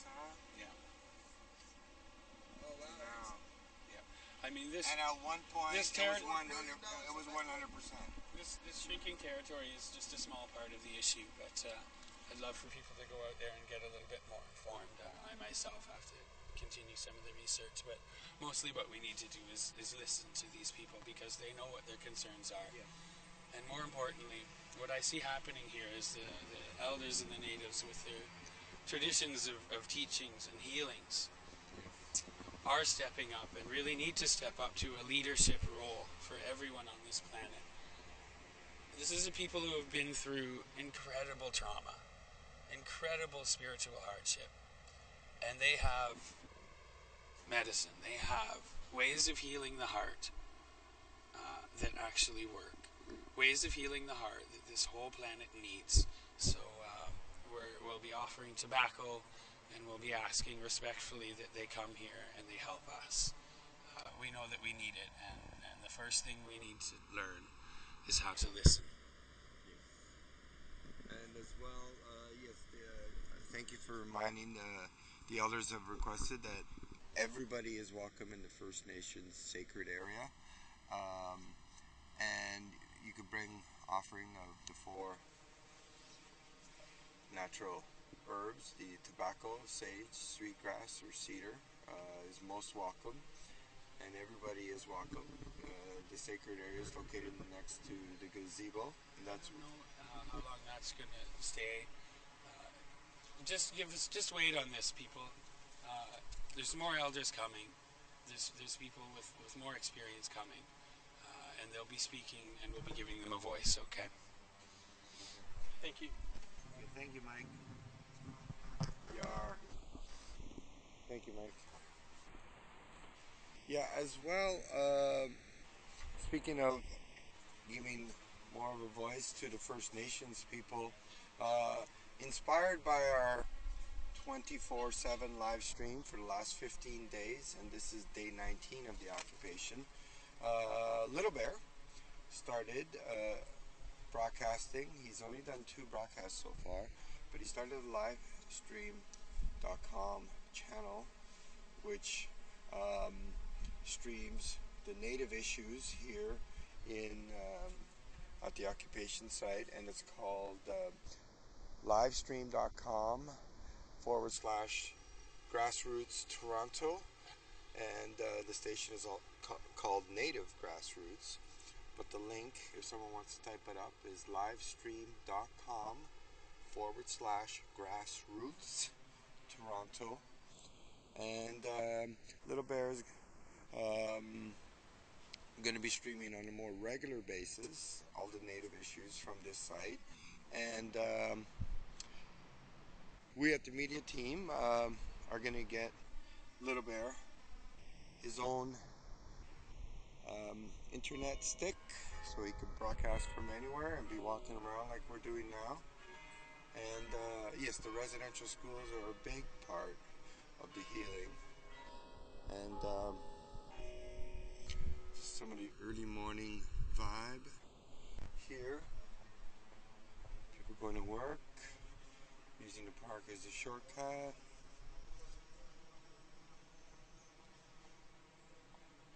huh? Yeah. Oh wow. Wow. Yeah. I mean this. And at one point, This it was 100. It was 100%. This shrinking territory is just a small part of the issue, but I'd love for people to go out there and get a little bit more informed. I myself have to continue some of the research, but mostly what we need to do is listen to these people because they know what their concerns are. Yeah. And more importantly, what I see happening here is the elders and the natives with their traditions of teachings and healings are stepping up and really need to step up to a leadership role for everyone on this planet. This is a people who have been through incredible trauma, incredible spiritual hardship, and they have medicine, they have ways of healing the heart that actually work, ways of healing the heart that this whole planet needs. So we'll be offering tobacco, and we'll be asking respectfully that they come here and they help us. We know that we need it, and the first thing we need to learn is how to listen. And as well, yes, thank you for reminding the elders have requested that everybody is welcome in the First Nations sacred area. And you could bring offering of the 4 natural herbs, the tobacco, sage, sweetgrass, or cedar is most welcome, and everybody is welcome. The sacred area is located next to the gazebo, and that's how long that's going to stay. Just wait on this, people. There's more elders coming. There's people with more experience coming, and they'll be speaking, and we'll be giving them a voice. Okay. Thank you. Thank you, Mike. Yar. Thank you, Mike. Yeah, as well, speaking of giving more of a voice to the First Nations people, inspired by our 24/7 live stream for the last 15 days, and this is day 19 of the occupation, Little Bear started broadcasting. He's only done 2 broadcasts so far, but he started a livestream.com channel which streams the native issues here in at the occupation site, and it's called livestream.com/grassroots Toronto, and the station is called Native Grassroots, but the link, if someone wants to type it up, is livestream.com/grassroots Toronto. And Little Bear is going to be streaming on a more regular basis all the native issues from this site, and we at the media team are going to get Little Bear his own internet stick so he can broadcast from anywhere and be walking around like we're doing now. And yes, the residential schools are a big part of the healing, and some of the early morning vibe here. People going to work, using the park as a shortcut.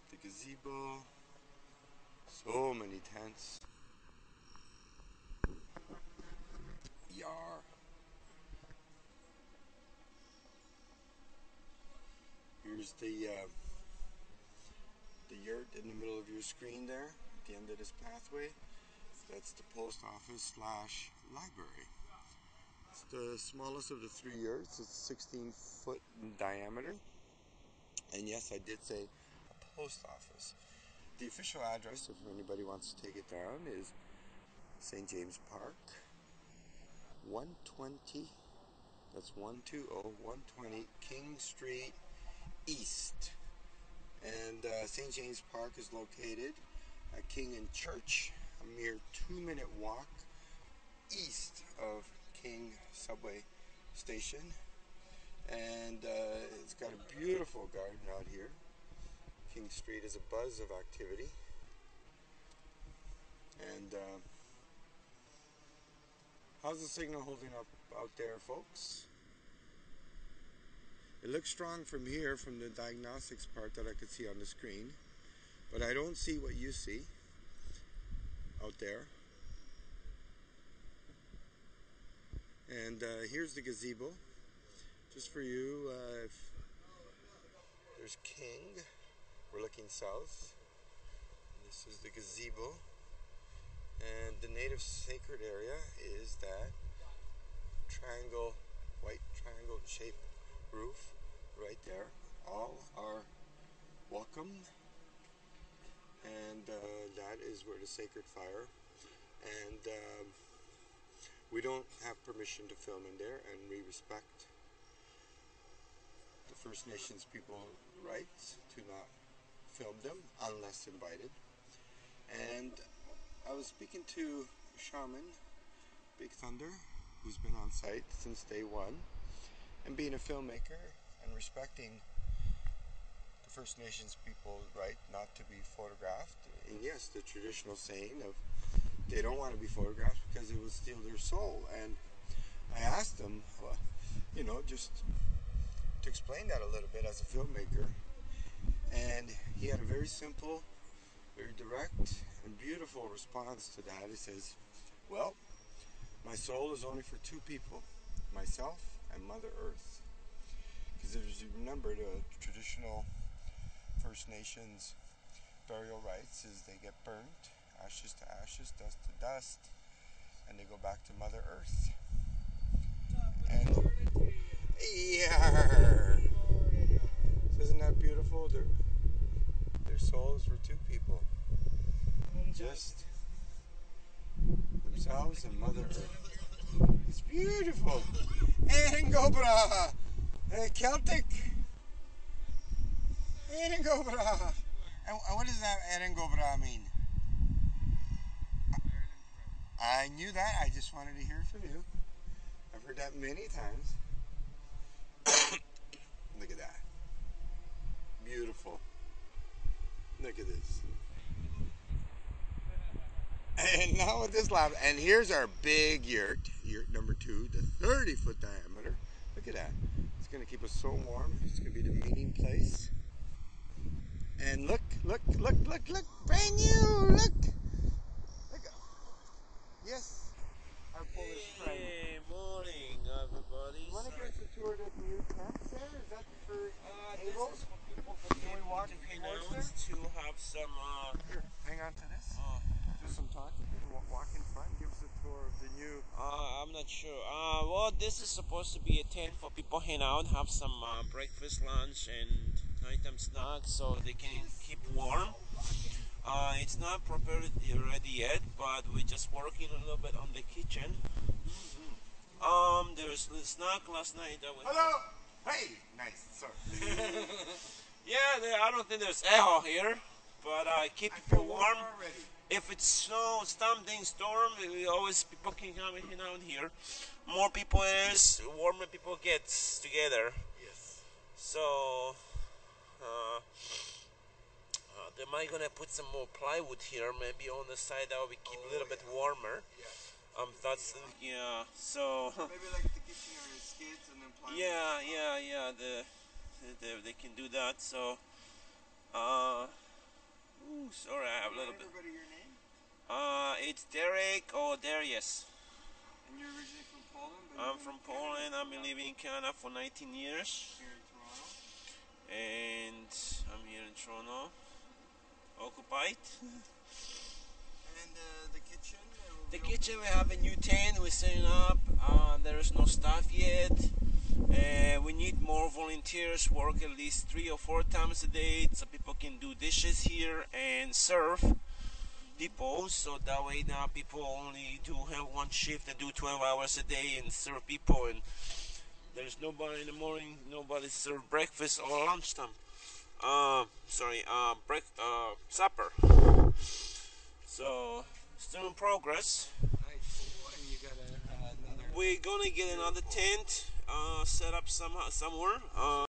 The gazebo, so many tents. Yar. Here's the yurt in the middle of your screen there, at the end of this pathway. That's the post office / library. It's the smallest of the 3 yurts. It's 16 foot in diameter. And yes, I did say a post office. The official address, if anybody wants to take it down, is St. James Park, 120, that's 120 King Street East. And St. James Park is located at King and Church, a mere 2-minute walk east of King Subway Station. And it's got a beautiful garden out here. King Street is a buzz of activity. And how's the signal holding up out there, folks? It looks strong from here, from the diagnostics part that I could see on the screen, but I don't see what you see out there. And here's the gazebo, just for you. There's King. We're looking south. This is the gazebo, and the native sacred area is that triangle, white triangle shaped roof right there. All are welcome, and that is where the sacred fire, and we don't have permission to film in there, and we respect the First Nations people's rights to not film them unless invited. And I was speaking to Shaman Big Thunder, who's been on site since day one, and being a filmmaker and respecting the First Nations people's right not to be photographed. And yes, the traditional saying of they don't want to be photographed because it will steal their soul. And I asked them, you know, just to explain that a little bit as a filmmaker. And he had a very simple, very direct and beautiful response to that. He says, well, my soul is only for two people, myself and Mother Earth. Because as you remember, the traditional First Nations burial rites is they get burnt, ashes to ashes, dust to dust, and they go back to Mother Earth. And yeah, so isn't that beautiful? Their souls were two people, just themselves and Mother Earth. It's beautiful. Erengobra, Celtic. Erengobra. And what does that Erengobra mean? I knew that. I just wanted to hear from you. I've heard that many times. Look at that. Beautiful. Look at this. And now with this lab, and here's our big yurt, yurt number 2, the 30-foot diameter. Look at that. It's going to keep us so warm. It's going to be the meeting place. And look, brand new, look. Yes, our Polish friend. Hey, morning, everybody. You want to give us a tour of the new tent there? Is that for tables? This is for people who Can we walk hang towards out to have some. Here, hang on to this. Do some talking. Walk in front. Give us a tour of the new. I'm not sure. Well, this is supposed to be a tent for people hang out, have some breakfast, lunch, and nighttime snacks, so they can keep warm. It's not prepared ready yet, but we're just working a little bit on the kitchen. There's the snack last night that we. Hello. Hey. Nice. Sorry. Yeah, I don't think there's echo here, but keep people warm. Already. If it's snow, something, storm, always people can come and hang out here. More people is, warmer people gets together. Yes. So, they might gonna put some more plywood here, maybe on the side that will keep a little bit warmer. Yeah. That's So. Maybe like the kitchen area skids and then plywood. Yeah. They can do that. So. Sorry, I have a little bit. Everybody your name? It's Derek or Darius. And you're originally from Poland? But I'm from Poland. I've been living in Canada for 19 years. Here in Toronto? And I'm here in Toronto. Occupied. And the kitchen? The kitchen, we have a new tent we're setting up. There is no staff yet. We need more volunteers, work at least 3 or 4 times a day so people can do dishes here and serve people. So that way now people only do have one shift and do 12 hours a day and serve people. And there's nobody in the morning, nobody serve breakfast or lunchtime. Supper. So still in progress. And you got another. We're gonna get another tent set up somewhere.